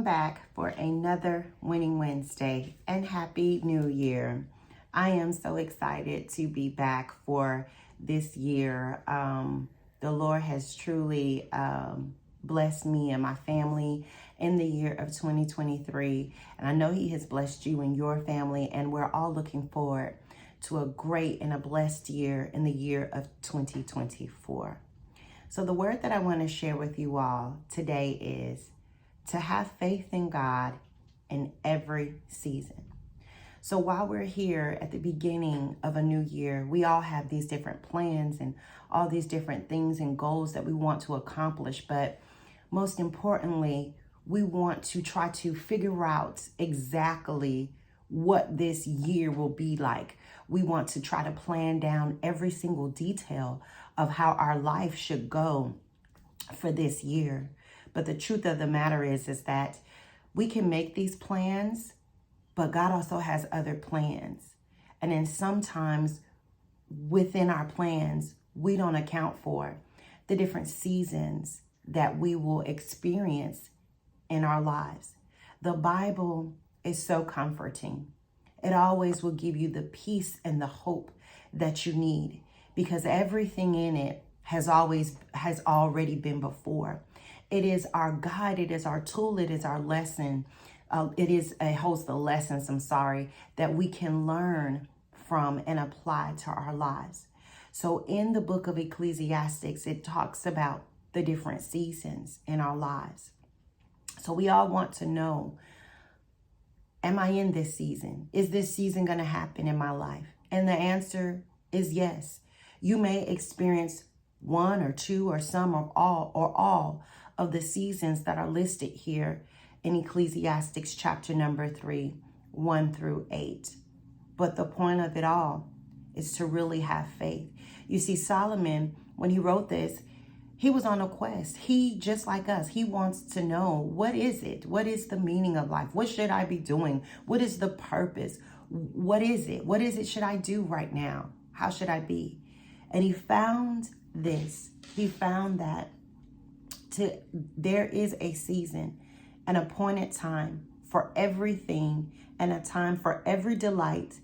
back for another Winning Wednesday, and Happy New Year. I am so excited to be back for this year. The Lord has truly blessed me and my family in the year of 2023. And I know He has blessed you and your family, and we're all looking forward to a great and a blessed year in the year of 2024. So the word that I want to share with you all today is to have faith in God in every season. So while we're here at the beginning of a new year, we all have these different plans and all these different things and goals that we want to accomplish. But most importantly, we want to try to figure out exactly what this year will be like. We want to try to plan down every single detail of how our life should go for this year. But the truth of the matter is that we can make these plans, but God also has other plans. And then sometimes within our plans, we don't account for the different seasons that we will experience in our lives. The Bible is so comforting. It always will give you the peace and the hope that you need, because everything in it has already been before. It is our guide, it is our tool, it is our lesson. It holds the lessons, that we can learn from and apply to our lives. So in the book of Ecclesiastes, it talks about the different seasons in our lives. So we all want to know, am I in this season? Is this season going to happen in my life? And the answer is yes. You may experience one or two or some or all of the seasons that are listed here in Ecclesiastes chapter number 3, 1-8. But the point of it all is to really have faith. You see, Solomon, when he wrote this, he was on a quest. He, just like us, he wants to know, what is it? What is the meaning of life? What should I be doing? What is the purpose? What is it? What is it should I do right now? How should I be? And he found this. He found that there is a season, an appointed time for everything, and a time for every delight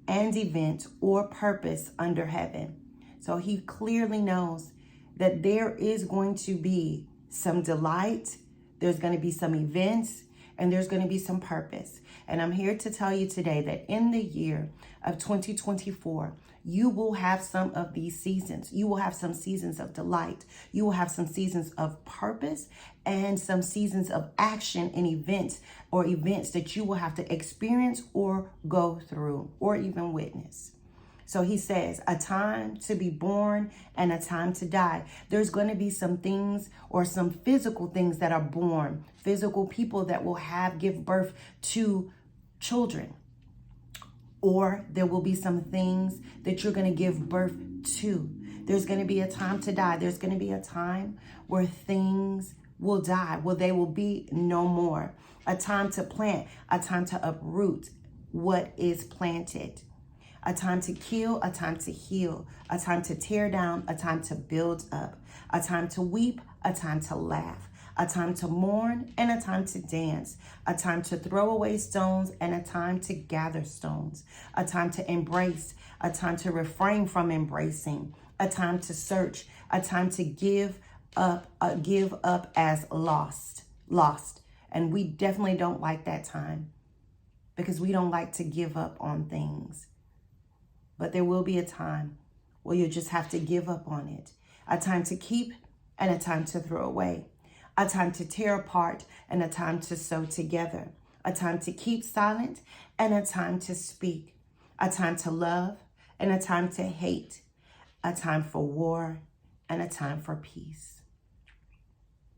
and event or purpose under heaven. So he clearly knows that there is going to be some delight, there's going to be some events, and there's going to be some purpose. And I'm here to tell you today that in the year of 2024, you will have some of these seasons. You will have some seasons of delight. You will have some seasons of purpose and some seasons of action and events that you will have to experience or go through or even witness. So he says, a time to be born and a time to die. There's going to be some things or some physical things that are born, physical people that will give birth to children. Or there will be some things that you're going to give birth to. There's going to be a time to die. There's going to be a time where things will die, where they will be no more. A time to plant, a time to uproot what is planted. A time to kill, a time to heal, a time to tear down, a time to build up, a time to weep, a time to laugh, a time to mourn, and a time to dance, a time to throw away stones, and a time to gather stones, a time to embrace, a time to refrain from embracing, a time to search, a time to give up as lost. And we definitely don't like that time, because we don't like to give up on things. But there will be a time where you'll just have to give up on it. A time to keep and a time to throw away. A time to tear apart and a time to sew together. A time to keep silent and a time to speak. A time to love and a time to hate. A time for war and a time for peace.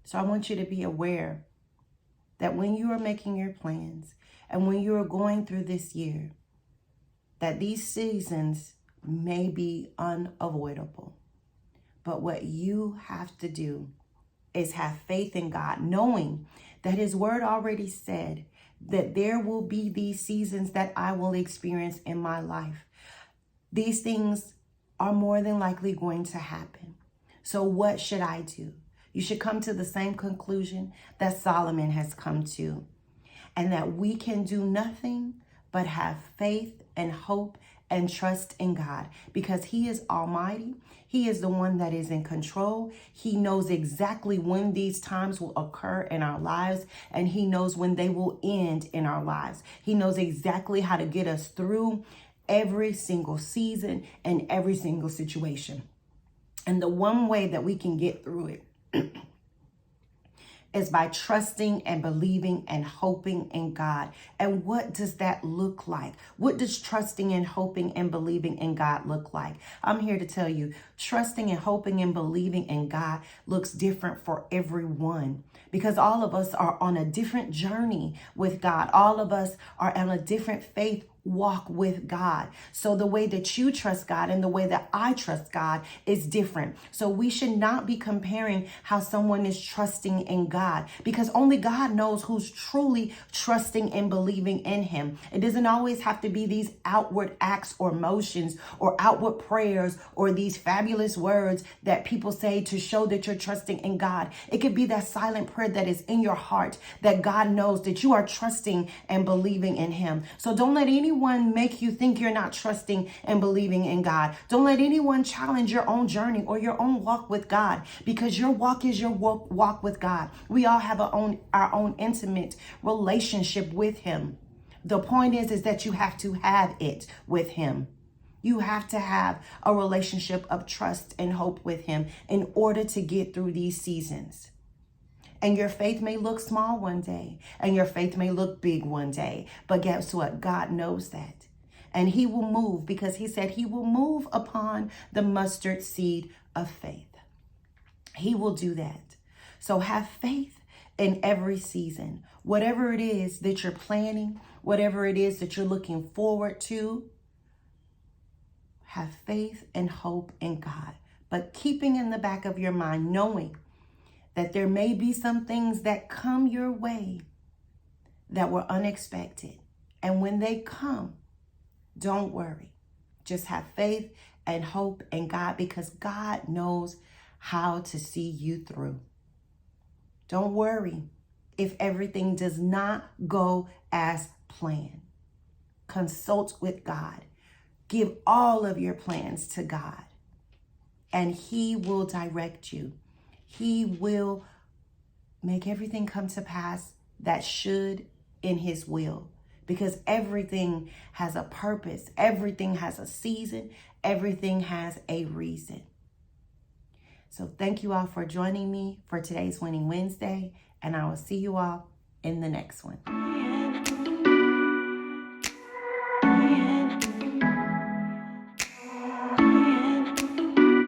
So I want you to be aware that when you are making your plans and when you are going through this year, that these seasons may be unavoidable. But what you have to do is have faith in God, knowing that His word already said that there will be these seasons that I will experience in my life. These things are more than likely going to happen. So what should I do? You should come to the same conclusion that Solomon has come to, and that we can do nothing but have faith and hope and trust in God, because he is almighty. He is the one that is in control. He knows exactly when these times will occur in our lives, and he knows when they will end in our lives. He knows exactly how to get us through every single season and every single situation. And the one way that we can get through it is by trusting and believing and hoping in God. And what does that look like? What does trusting and hoping and believing in God look like? I'm here to tell you, trusting and hoping and believing in God looks different for everyone, because all of us are on a different journey with God. All of us are on a different faith walk with God. So the way that you trust God and the way that I trust God is different. So we should not be comparing how someone is trusting in God, because only God knows who's truly trusting and believing in him. It doesn't always have to be these outward acts or motions or outward prayers or these fabulous words that people say to show that you're trusting in God. It could be that silent prayer that is in your heart that God knows that you are trusting and believing in him. So don't let anyone make you think you're not trusting and believing in God. Don't let anyone challenge your own journey or your own walk with God, because your walk is your walk with God. We all have our own intimate relationship with him. The point is that you have to have it with him. You have to have a relationship of trust and hope with him in order to get through these seasons. And your faith may look small one day, and your faith may look big one day. But guess what? God knows that. And he will move, because he said he will move upon the mustard seed of faith. He will do that. So have faith in every season. Whatever it is that you're planning, whatever it is that you're looking forward to, have faith and hope in God. But keeping in the back of your mind, knowing that there may be some things that come your way that were unexpected. And when they come, don't worry. Just have faith and hope in God, because God knows how to see you through. Don't worry if everything does not go as planned. Consult with God. Give all of your plans to God, and he will direct you. He will make everything come to pass that should in his will, because everything has a purpose. Everything has a season. Everything has a reason. So thank you all for joining me for today's Winning Wednesday, and I will see you all in the next one.